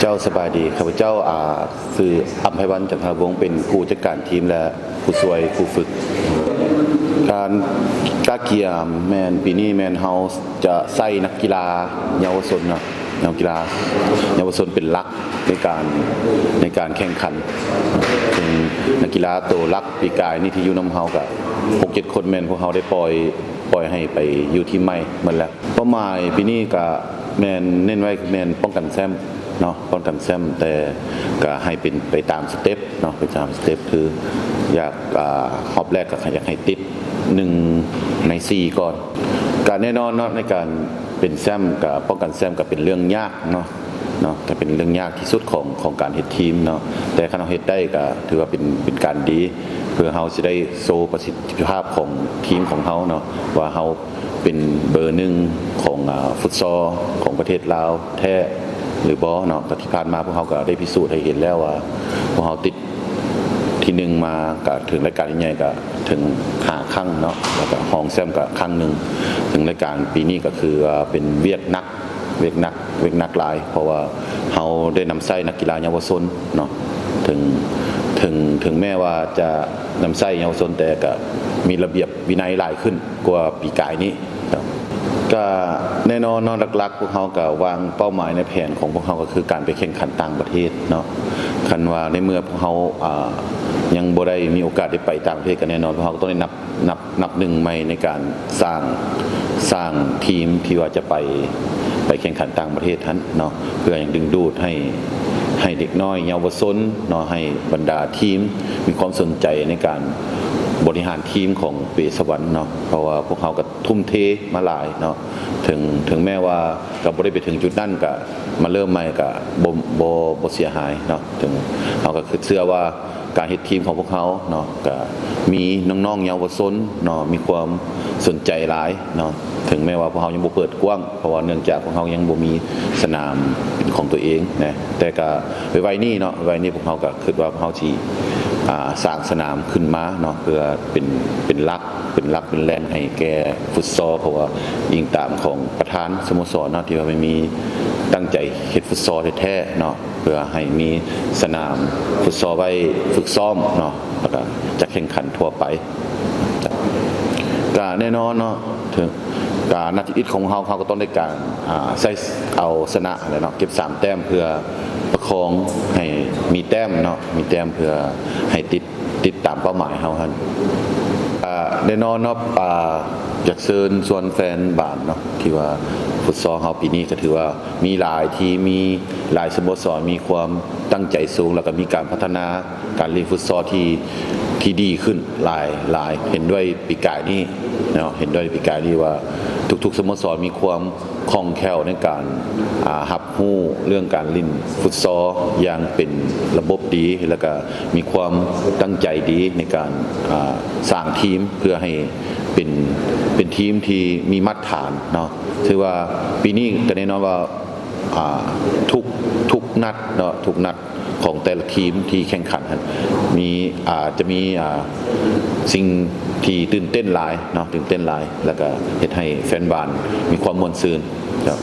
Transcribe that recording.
เจ้าสบายดีข้าพเจ้าคืออัมไพวันจันทวงศ์เป็นผู้จัดการทีมและผู้ช่วยผู้ฝึกการกาเกียมแมนปีนี้แมนเฮาจะใส่นักกีฬาเยาวชนเนาะนักกีฬาเยาวชนเป็นหลักในการแข่งขันถึงนักกีฬาตัวหลักปีกายนี่ที่อยู่น้ำเฮากับ6-7 คนแมนพวกเฮาได้ปล่อยให้ไปอยู่ที่ใหม่หมดแล้วเป้าหมายปีนี้ก็แมนเน้นไว้แมนป้องกันแชมป์เนาะป้องกันแชมป์แต่ก็ให้เป็นไปตามสเต็ปเนาะไปตามสเต็ปคืออยากรอบแรกก็อยากให้ติด1 ใน 4ก่อนการแน่นอนเนาะในการเป็นแชมป์กับป้องกันแชมป์ก็เป็นเรื่องยากเนาะก็เป็นเรื่องยากที่สุดของการเฮ็ดทีมเนาะแต่ถ้าเราเฮ็ดได้ก็ถือว่าเป็นการดีเพื่อเฮาจะได้โชว์ประสิทธิภาพของทีมของเฮาเนาะว่าเฮาเป็นเบอร์1ของฟุตซอลของประเทศลาวแท้หรือบ่เนาะที่ผ่านมาพวกเฮาก็ได้พิสูจน์ให้เห็นแล้วว่าพวกเฮาติดที่1มาก็ถึงรายการใหญ่ก็ถึง5 ครั้งเนาะแล้วก็ห้องแชมป์ก็ครั้งนึงถึงรายการปีนี้ก็คือเป็นเวียกนักหลายเพราะว่าเฮาได้นำใส่นักกีฬาเยาวชนเนาะถึงแม้ว่าจะนำใส่เยาวชนแต่ก็มีระเบียบวินัยหลายขึ้นกว่าปีกายนี้ก็แน่นอนหลักๆพวกเฮาก็วางเป้าหมายในแผนของพวกเฮาก็คือการไปแข่งขันต่างประเทศเนาะคันว่าในเมื่อพวกเฮายังบ่ได้มีโอกาสได้ไปต่างประเทศก็แน่นอนพวกเฮาก็ต้องได้นับหนึ่งใหม่ในการสร้างทีมที่ว่าจะไปแข่งขันต่างประเทศนั้นเนาะเพื่ออย่างดึงดูดให้เด็กน้อยเยาวชนเนาะให้บรรดาทีมมีความสนใจในการบริหารทีมของเปสวรรค์เนาะเพราะว่าพวกเขาก็ทุ่มเทมาหลายเนาะถึงแม้ว่าก็บ่ได้ไปถึงจุดนั้นก็มาเริ่มใหม่ก็บ่เสียหายเนาะถึงเขาก็คือเชื่อว่าการเฮ็ดทีมของพวกเขาเนาะก็มีน้องๆเยาวชนเนาะมีความสนใจหลายเนาะถึงแม้ว่าพวกเขายังบ่เปิดกว้างเพราะว่าเนื่องจากพวกเขายังบ่มีสนามเป็นของตัวเองนะแต่ก็ไว้นี้เนาะไว้นี้พวกเขาก็คิดว่าพวกเขาสิสร้างสนามขึ้นมาเนาะเพื่อเป็นหลักเป็นแลนให้แก่ฟุตซอลเพราะว่ายิงตามของประธานสโมสรเนาะที่ว่าไม่มีตั้งใจเฮ็ดฟุตซอลแท้ๆเนาะเพื่อให้มีสนามฟุตซอลไว้ฝึกซ้อมเนาะแล้วก็จะแข่งขันทั่วไปก็แน่นอนเนาะถึงการนัดอิดของเขาก็ต้องได้การใส่เอาชนะอะไรเนาะเก็บ3 แต้มเพื่อประคองให้มีแต้มเนาะมีแต้มเพื่อให้ติดตามเป้าหมายเขาครับแน่นอนเนาะอยากเชิญชวนแฟนบ้านเนาะที่ว่าฟุตซอลเฮาปีนี้ก็ถือว่ามีหลายทีมีหลายสโมสรมีความตั้งใจสูงแล้วก็มีการพัฒนาการเล่นฟุตซอลที่ดีขึ้นหลายเห็นด้วยปีกายนี้เนาะเห็นด้วยปีกายนี้ว่าทุกๆสโมสรมีความคล่องแคล่วในการรับรู้เรื่องการเล่นฟุตซอลอย่างเป็นระบบดีแล้วก็มีความตั้งใจดีในการสร้างทีมเพื่อให้เป็นทีมที่มีมาตรฐานเนาะถือว่าปีนี้ก็แน่นอนว่าทุกนัดเนาะทุกนัดของแต่ละทีมที่แข่งขันจะมีสิ่งที่ตื่นเต้นหลายเนาะตื่นเต้นหลายแล้วก็เฮ็ดให้แฟนบอลมีความม่วนซื่นครับ